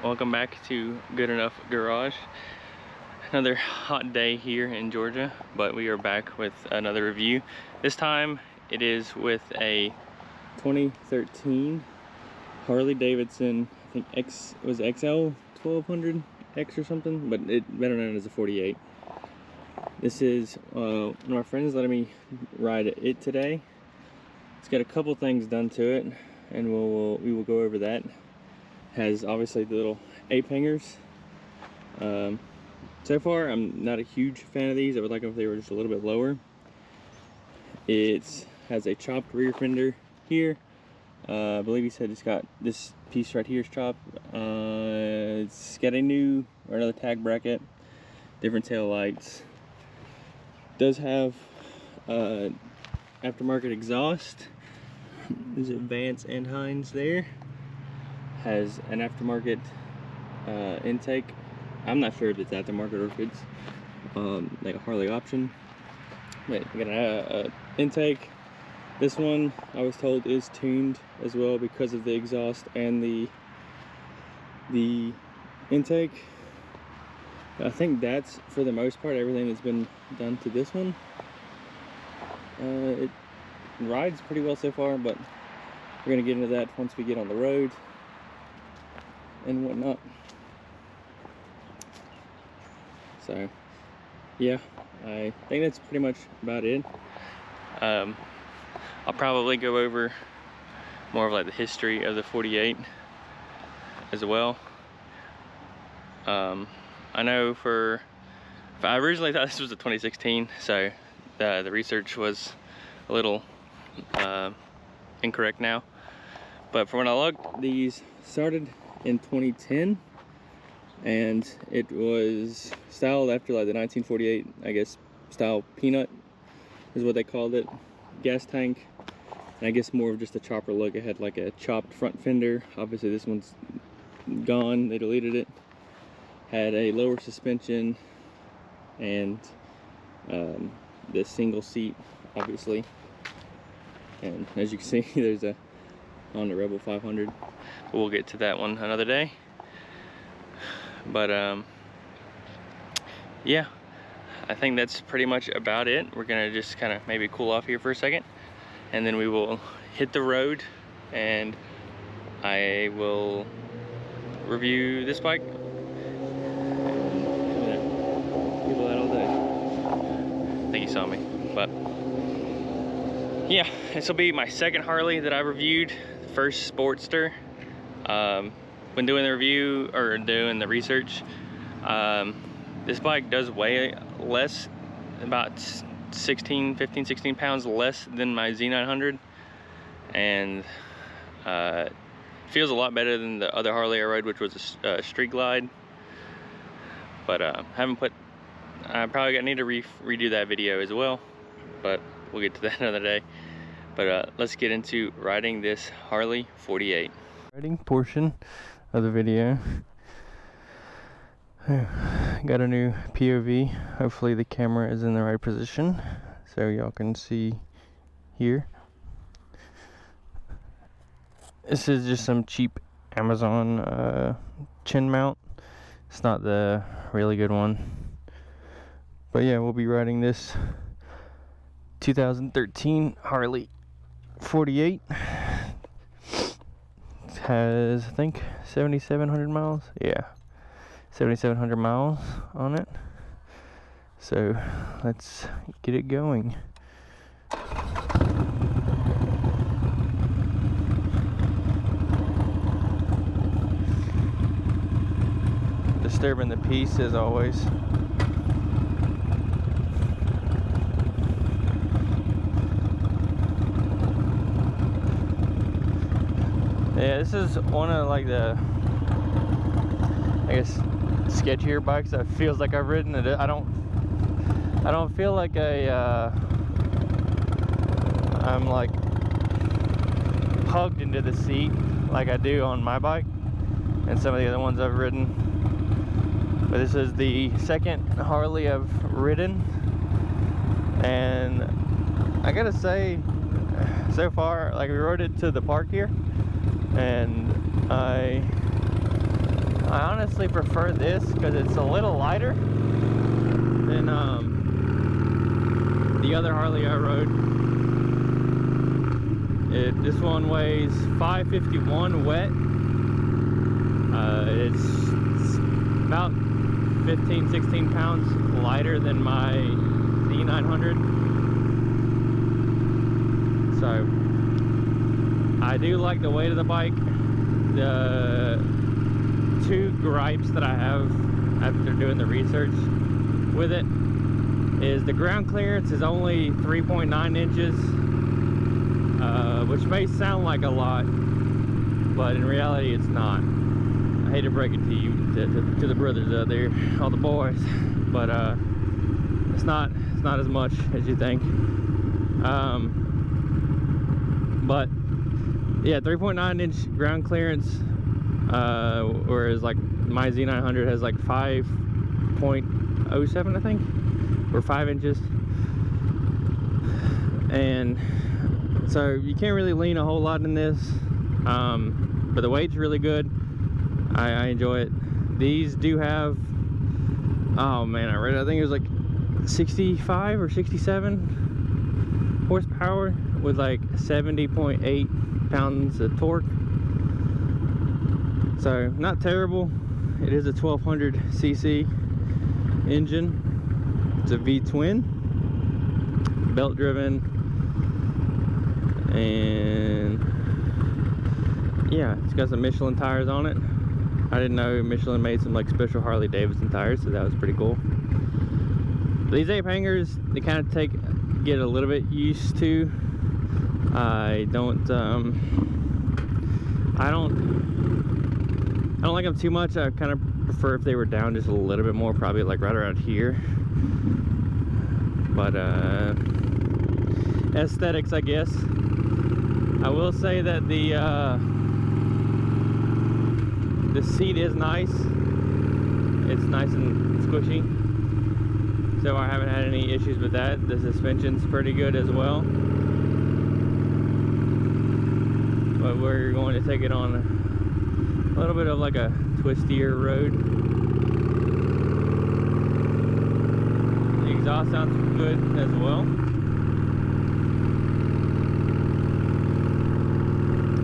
welcome back to Good Enough Garage. Another hot day here in Georgia, but we are back with another review. This time it is with a 2013 Harley Davidson, I think was XL 1200 X or something, but it better known as a 48. This is one of my friends letting me ride it today. It's got a couple things done to it, and we will go over that. Has obviously the little ape hangers. So far I'm not a huge fan of these. I would like them if they were just a little bit lower. It has a chopped rear fender here. I believe he said it's got this piece right here is chopped. It's got a new or another tag bracket, different tail lights. Does have aftermarket exhaust. Is it Vance and Hines there? Has an aftermarket intake. I'm not sure if it's aftermarket or if it's like a Harley option. But we got an intake. This one I was told is tuned as well because of the exhaust and the intake. I think that's for the most part everything that's been done to this one. It rides pretty well so far, but we're gonna get into that once we get on the road and whatnot. So yeah, I think that's pretty much about it. I'll probably go over more of like the history of the 48 as well. I know I originally thought this was a 2016, so the research was a little incorrect now. But from when I looked, these started in 2010, and it was styled after like the 1948, I guess, style Peanut is what they called it, gas tank, and I guess more of just a chopper look. It had like a chopped front fender. Obviously this one's gone, they deleted it. Had a lower suspension and the single seat, obviously. And as you can see, there's a Honda Rebel 500. We'll get to that one another day. But yeah, I think that's pretty much about it. We're gonna just kind of maybe cool off here for a second, and then we will hit the road, and I will review this bike. People that all day. I think you saw me, but yeah, this will be my second Harley that I reviewed. The first Sportster. When doing the review or doing the research, this bike does weigh less, about 15, 16 pounds less than my Z900, and feels a lot better than the other Harley I rode, which was a Street Glide. But I probably need to redo that video as well, but we'll get to that another day. But let's get into riding this Harley 48. Riding portion of the video. Got a new POV. Hopefully the camera is in the right position so y'all can see here. This is just some cheap Amazon chin mount. It's not the really good one, but yeah, we'll be riding this 2013 Harley 48. Has, I think, 7,700 miles. Yeah, 7,700 miles on it. So let's get it going. Disturbing the peace as always. Yeah, this is one of like the, I guess, sketchier bikes that feels like I've ridden it. I don't feel like I'm like hugged into the seat like I do on my bike and some of the other ones I've ridden. But this is the second Harley I've ridden, and I gotta say, so far, like, we rode it to the park here, and I I honestly prefer this because it's a little lighter than the other Harley I rode. This one weighs 551 wet. It's about 15-16 pounds lighter than my Z900. So I do like the weight of the bike. The two gripes that I have after doing the research with it is the ground clearance is only 3.9 inches, which may sound like a lot, but in reality it's not. I hate to break it to you, to the brothers out there, all the boys, but it's not as much as you think. But yeah, 3.9 inch ground clearance, whereas like my Z900 has like 5.07, I think, or 5 inches. And so you can't really lean a whole lot in this, but the weight's really good. I enjoy it. These do have, oh man, I read it, I think it was like 65 or 67 horsepower with like 70.8 pounds of torque. So not terrible. It is a 1200 cc engine. It's a V-twin, belt driven, and yeah, it's got some Michelin tires on it. I didn't know Michelin made some like special Harley Davidson tires, so that was pretty cool. These ape hangers, they kind of get a little bit used to. I don't like them too much. I kind of prefer if they were down just a little bit more, probably like right around here. But aesthetics, I guess. I will say that the seat is nice. It's nice and squishy, so I haven't had any issues with that. The suspension's pretty good as well. But we're going to take it on a little bit of like a twistier road. The exhaust sounds good as well.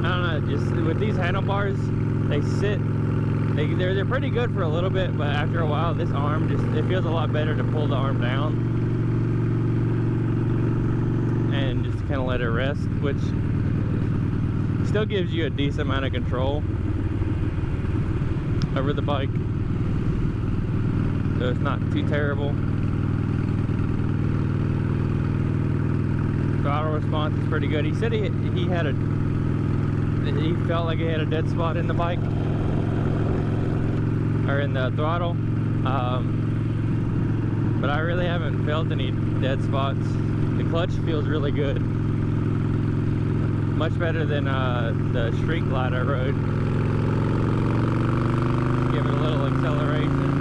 I don't know, just with these handlebars, they're pretty good for a little bit, but after a while this arm it feels a lot better to pull the arm down and just kind of let it rest, which still gives you a decent amount of control over the bike, so it's not too terrible. Throttle response is pretty good. He said he felt like he had a dead spot in the bike, or in the throttle, but I really haven't felt any dead spots. The clutch feels really good, much better than the Street Glide I rode. Give it a little acceleration.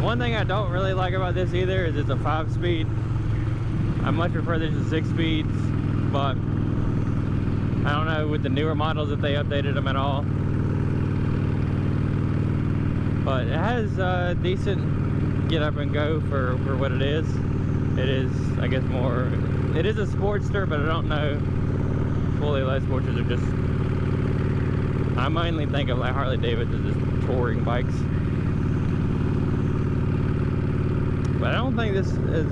One thing I don't really like about this either is it's a 5-speed. I much prefer this to 6 speeds, but I don't know with the newer models if they updated them at all. But it has a decent get up and go for what it is. It is, I guess, it is a Sportster, but I don't know. Fully light Sportsters are just, I mainly think of like Harley Davidson as just touring bikes. But I don't think this is,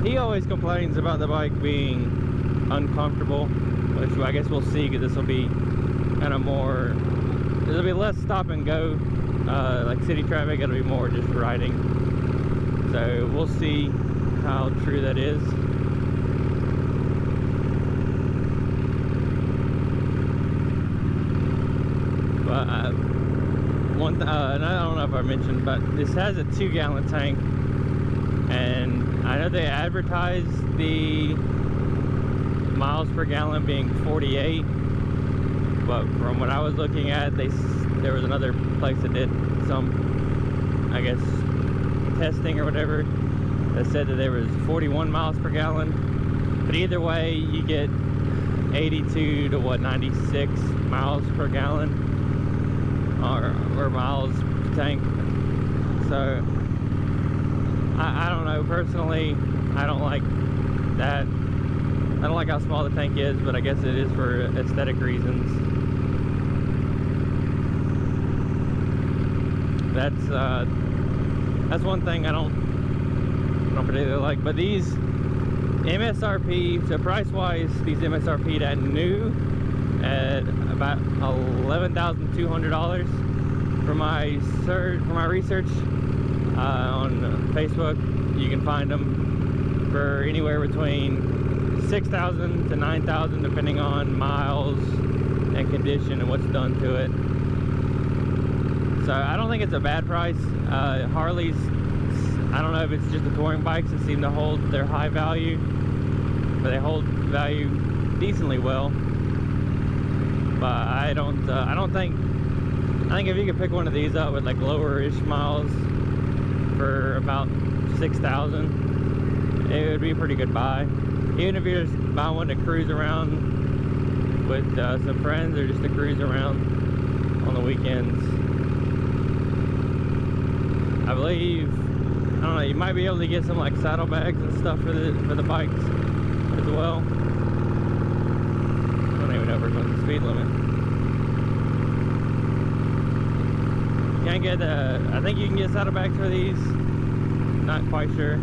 he always complains about the bike being uncomfortable, which I guess we'll see, because this will be kind of more, there'll be less stop and go, like city traffic. It'll be more just riding. So we'll see how true that is. But and I don't know if I mentioned, but this has a 2-gallon tank. And I know they advertise the miles per gallon being 48, but from what I was looking at, there was another place that did some, I guess, testing or whatever, that said that there was 41 miles per gallon. But either way, you get 82 to 96 miles per gallon, or miles per tank. So I don't know, personally, I don't like that. I don't like how small the tank is, but I guess it is for aesthetic reasons. That's one thing I don't particularly like. But these MSRP, so price-wise, these MSRP'd at new at about $11,200. For my research on Facebook, you can find them for anywhere between $6,000 to $9,000, depending on miles and condition and what's done to it. So I don't think it's a bad price. Harley's, I don't know if it's just the touring bikes that seem to hold their high value, but they hold value decently well. But I think if you could pick one of these up with like lower-ish miles for about 6,000, it would be a pretty good buy. Even if you're just buying one to cruise around with some friends, or just to cruise around on the weekends. I believe, I don't know, you might be able to get some like saddlebags and stuff for the bikes as well. I don't even know if we're going to the speed limit. Can't get I think you can get saddlebags for these. Not quite sure.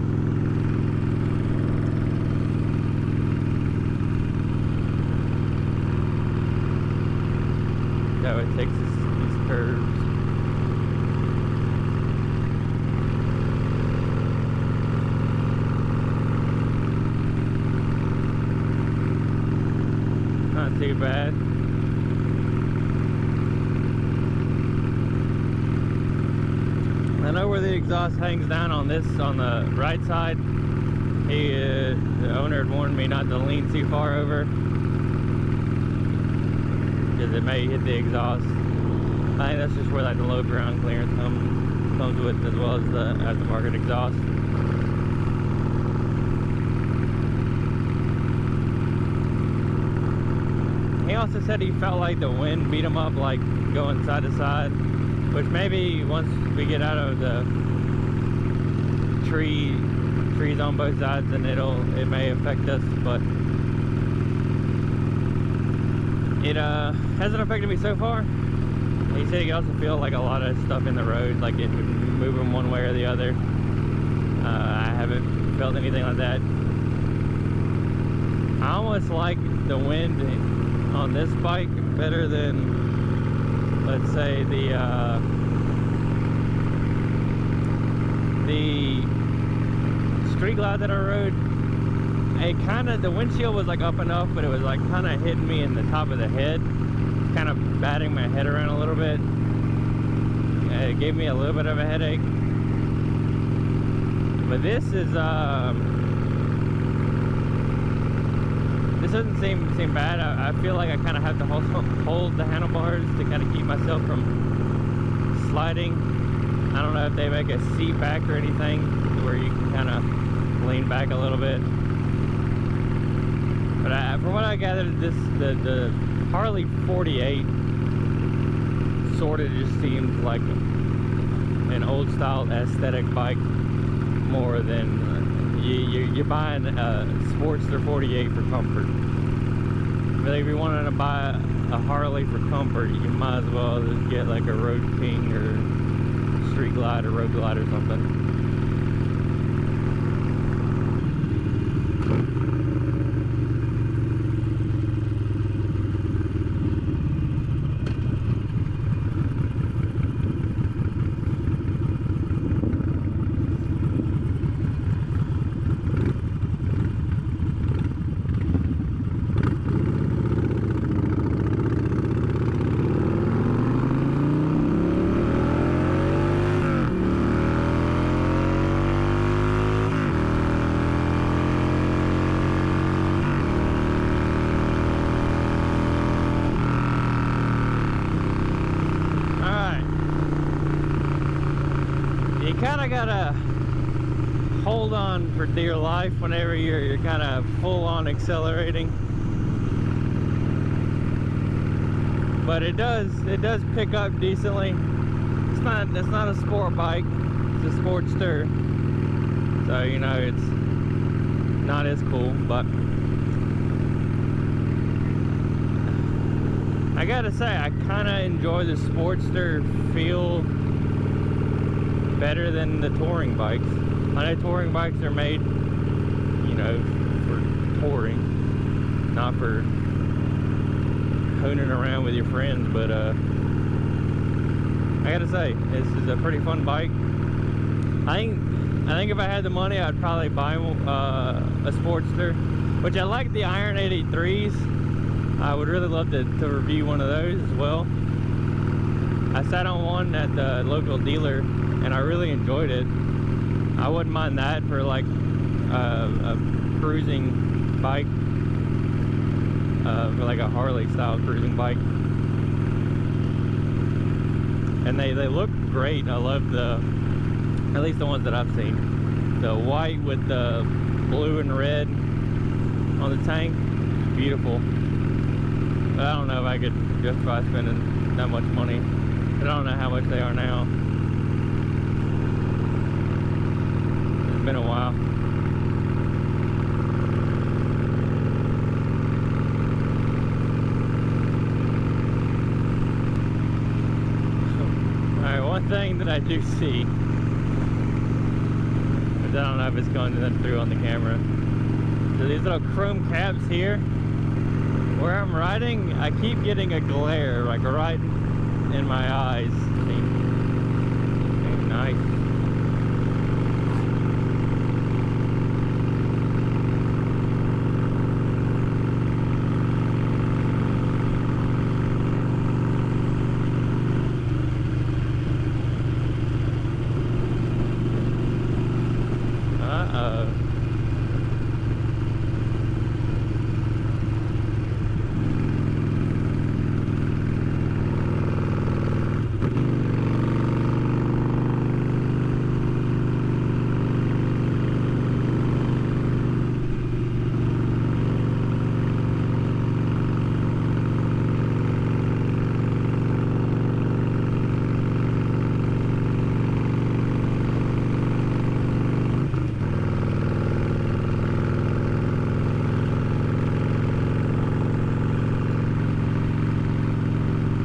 So it takes these curves. Not too bad. I know where the exhaust hangs down on this, on the right side. The owner had warned me not to lean too far over, because it may hit the exhaust. I think that's just where like the low ground clearance comes with, as well as the aftermarket exhaust. He also said he felt like the wind beat him up, like going side to side, which maybe once we get out of the trees on both sides, then it may affect us, but it hasn't affected me so far. He said he also feel like a lot of stuff in the road, like it would move him one way or the other. I haven't felt anything like that. I almost like the wind on this bike better than, let's say, the Street Glide that I rode. The windshield was like up enough, but it was like kind of hitting me in the top of the head, kind of batting my head around a little bit. It gave me a little bit of a headache. But this doesn't seem bad. I feel like I kind of have to hold the handlebars to kind of keep myself from sliding. I don't know if they make a seat back or anything where you can kind of lean back a little bit. But from what I gathered, the Harley 48 sort of just seems like an old style aesthetic bike more than you're buying a Sportster 48 for comfort. But if you wanted to buy a Harley for comfort, you might as well just get like a Road King or Street Glide or Road Glide or something. Kind of gotta hold on for dear life whenever you're kind of full on accelerating. But it does pick up decently. It's not a sport bike, it's a Sportster. So, you know, it's not as cool, but I gotta say, I kind of enjoy the Sportster feel better than the touring bikes. I know touring bikes are made, you know, for touring, not for hooning around with your friends, but I gotta say, this is a pretty fun bike. I think if I had the money, I'd probably buy a Sportster, which I like the Iron 883s. I would really love to review one of those as well. I sat on one at the local dealer and I really enjoyed it. I wouldn't mind that for like a cruising bike, for like a Harley style cruising bike. And they look great. I love at least the ones that I've seen. The white with the blue and red on the tank, beautiful. But I don't know if I could justify spending that much money. But I don't know how much they are now. It's been a while. Alright, one thing that I do see, but I don't know if it's going through on the camera. So these little chrome caps here, where I'm riding, I keep getting a glare, like right in my eyes. Okay, nice.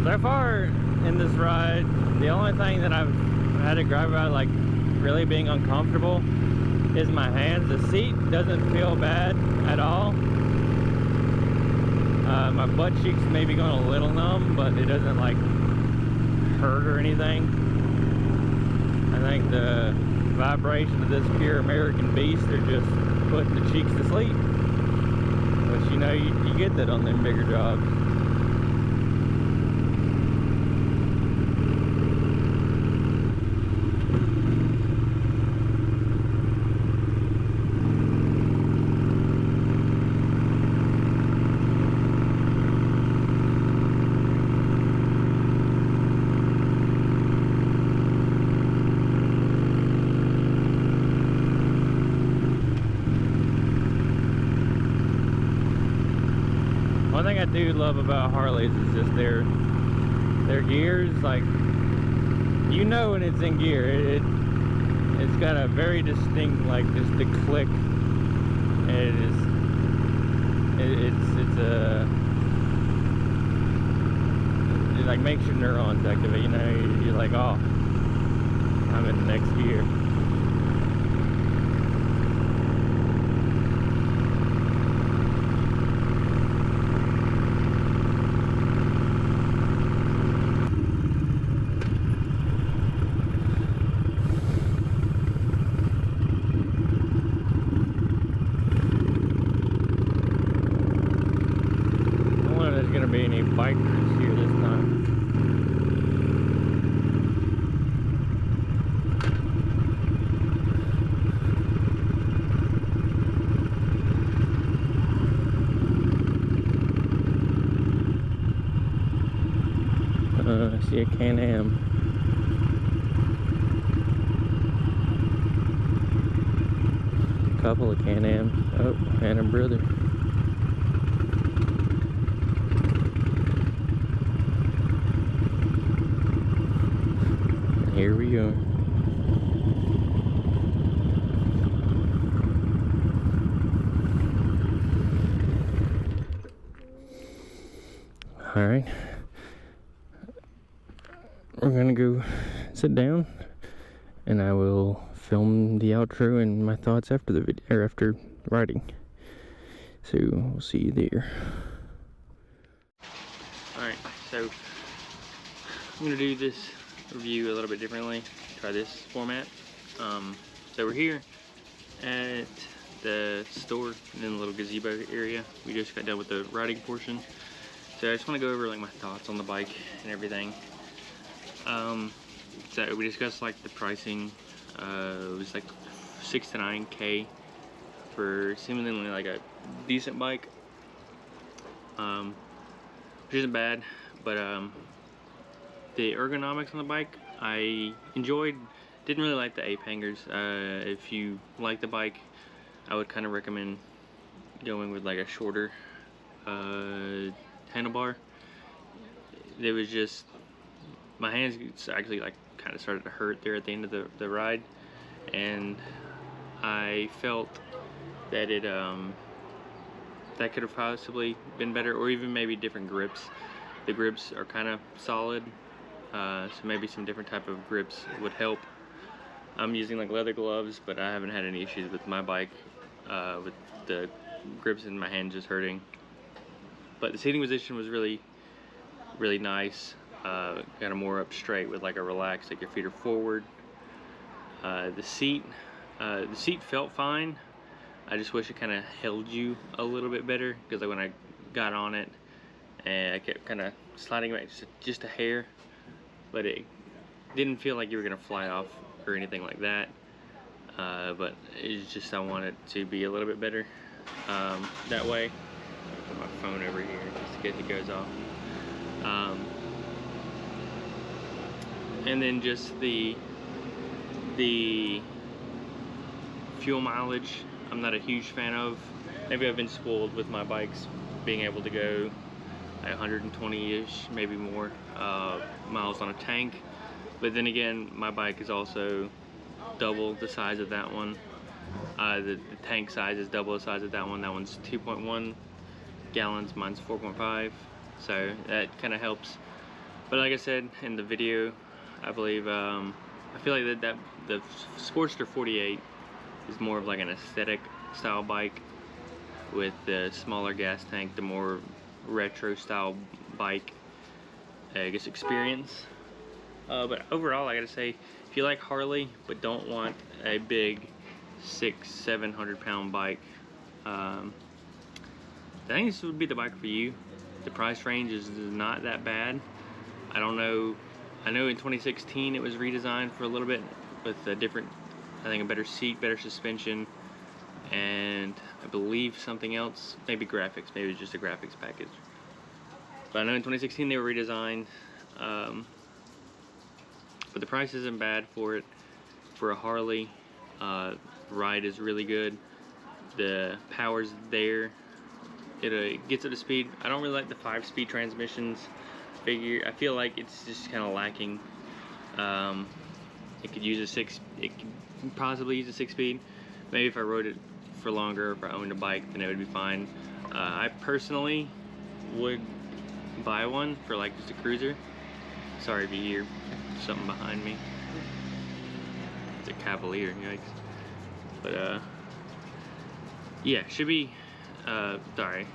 So far in this ride, the only thing that I've had to gripe about, like really being uncomfortable, is my hands. The seat doesn't feel bad at all. My butt cheeks may be going a little numb, but it doesn't like hurt or anything. I think the vibration of this pure American beast are just putting the cheeks to sleep. But you know, you get that on them bigger jobs. One thing I do love about Harleys is just their gears. Like, you know when it's in gear. It's got a very distinct, like, just a click. And it like makes your neurons activate. You know, you're like, oh, I'm in the next gear. Going to be any bikers here this time. I see a Can-Am. Couple of Can-Ams. Oh, and a brother. Here we go. All right, we're gonna go sit down, and I will film the outro and my thoughts after the video, or after riding. So we'll see you there. All right, so I'm gonna do this review a little bit differently. Try this format. So we're here at the store in the little gazebo area. We just got done with the riding portion. So I just want to go over like my thoughts on the bike and everything. So we discussed like the pricing. It was like 6 to 9K for seemingly like a decent bike, which isn't bad. But the ergonomics on the bike I enjoyed. Didn't really like the ape hangers. If you like the bike, I would kind of recommend going with like a shorter handlebar. It was just, my hands actually like kind of started to hurt there at the end of the ride, and I felt that it that could have possibly been better, or even maybe different grips. The grips are kind of solid, so maybe some different type of grips would help. I'm using like leather gloves, but I haven't had any issues with my bike with the grips in my hand just hurting. But the seating position was really nice. Kind of more up straight with like a relaxed, like your feet are forward. The seat felt fine. I just wish it kind of held you a little bit better, because like when I got on it, and I kept kind of sliding back just a hair, but it didn't feel like you were gonna fly off or anything like that. But it's just, I want it to be a little bit better that way. I'll put my phone over here just in case it goes off. And then just the fuel mileage, I'm not a huge fan of. Maybe I've been spoiled with my bikes being able to go 120-ish, maybe more miles on a tank. But then again, my bike is also double the size of that one. The tank size is double the size of that one. That one's 2.1 gallons, mine's 4.5. So that kind of helps. But like I said in the video, I believe, I feel like that the Sportster 48 is more of like an aesthetic style bike, with the smaller gas tank, the more retro style bike, I guess, experience. But overall, I gotta say, if you like Harley but don't want a big 600-700 pound bike, I think this would be the bike for you. The price range is not that bad. I don't know, I know in 2016 it was redesigned for a little bit with a different, I think a better seat, better suspension, and I believe something else, maybe graphics, maybe just a graphics package. But I know in 2016 they were redesigned, but the price isn't bad for it. For a Harley, ride is really good. The power's there. It gets up to speed. I don't really like the 5-speed transmissions. I feel like it's just kind of lacking. It could use a 6. It could possibly use a 6-speed. Maybe if I rode it for longer, if I owned a bike, then it would be fine. I personally would buy one for like just a cruiser. Sorry if you hear something behind me. It's a Cavalier, yikes. But yeah, should be, sorry.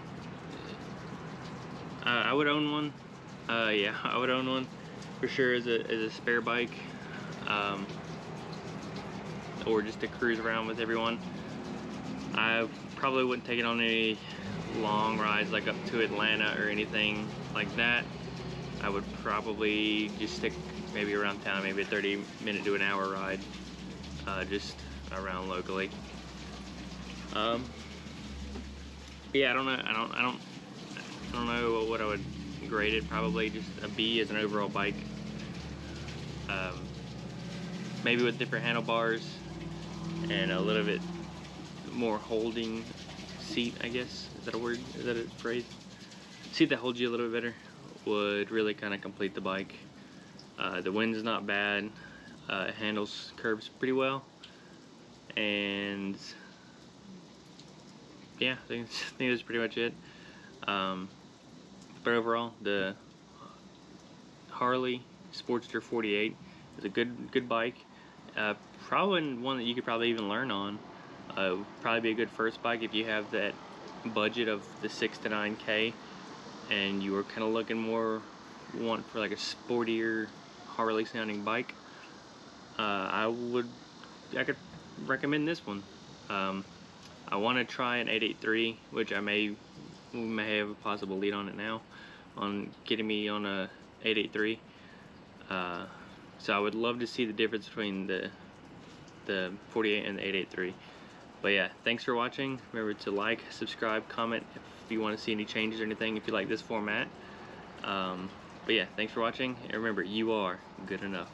I would own one. Yeah, I would own one for sure as a spare bike, or just to cruise around with everyone. I probably wouldn't take it on any long rides like up to Atlanta or anything like that. I would probably just stick maybe around town, maybe a 30-minute to an hour ride, just around locally. Yeah, I don't know. I don't know what I would grade it. Probably just a B as an overall bike. Maybe with different handlebars and a little bit more holding seat, I guess. Is that a word? Is that a phrase? Seat that holds you a little bit better would really kind of complete the bike. The wind's not bad. It handles curves pretty well. And yeah, I think that's pretty much it. But overall, the Harley Sportster 48 is a good bike. Probably one that you could probably even learn on. Probably be a good first bike if you have that budget of the 6 to 9K, and you were kind of looking more for like a sportier Harley sounding bike. I could recommend this one. I want to try an 883, which we may have a possible lead on it now, on getting me on a 883. So I would love to see the difference between the 48 and the 883. But yeah, thanks for watching. Remember to like, subscribe, comment if you want to see any changes or anything, if you like this format. But yeah, thanks for watching, and remember, you are good enough.